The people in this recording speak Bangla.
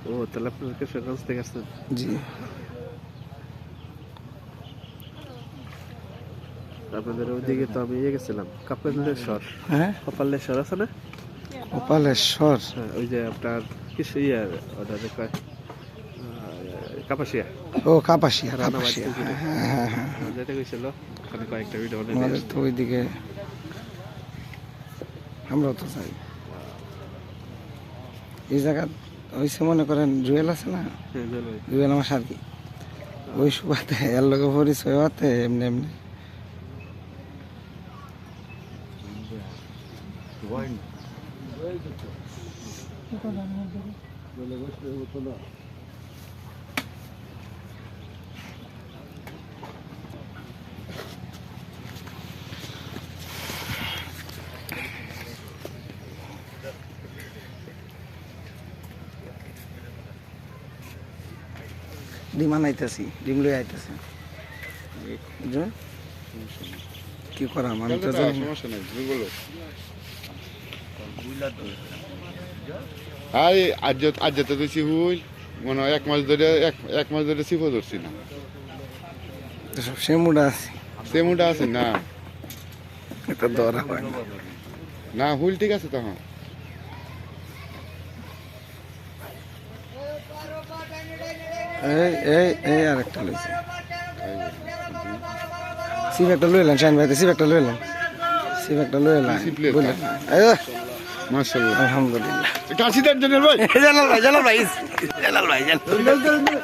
ও তাহলে আপনার কিশোরগঞ্জ থেকে আসছেন? জি। আপনাদের ওইদিকে তো আমি গেছিলাম কপালেশ্বর। হ্যাঁ, কপালেশ্বর আছে না? কপালেশ্বর। হ্যাঁ, ওই যে আপনার কিছু ওটা যে কয় কাপাসিয়া ও কাপাসিয়া, রানাবাড়ি কাপাসিয়া। থেকে হ্যাঁ, হ্যাঁ। যেতে গেছিল ওখানে কয়েকটা ভিডিও আমাদের তো ওইদিকে আমরাও তো যাই। এই জায়গা হয়েছে মনে করেন জুয়েল আছে না, জুয়েল আমার সাথী, ওই সুবাদে এর লোক পরিচয় হতে এমনি এমনি। ডিম আনাইতেছি, ডিম লই আইতেছি। বুঝলেন কি করা আমি তো জানি না। সমস্যা নাই, তুমি বলো। আরে আজ যেতে দিছি হুই মনে হয় 1 মাস ধরে 1 মাস ধরে সিফো ধরছি না। সব সেমুডা আছে, সেমুটা আছে না? এটা ধরা হয় না। না হুইল ঠিক আছে তখন। এই এই এই আরেকটা লইছে, সিপ একটা লই এলাম, শাইন ভাই সিপ একটা লই এলাম, সিপ একটা লই এলাম বুঝলেন। মাশাআল্লাহ, আলহামদুলিল্লাহ। কাশি দেন জনের ভাই। জালাল ভাই, জালাল ভাই, জালাল ভাই, জালাল।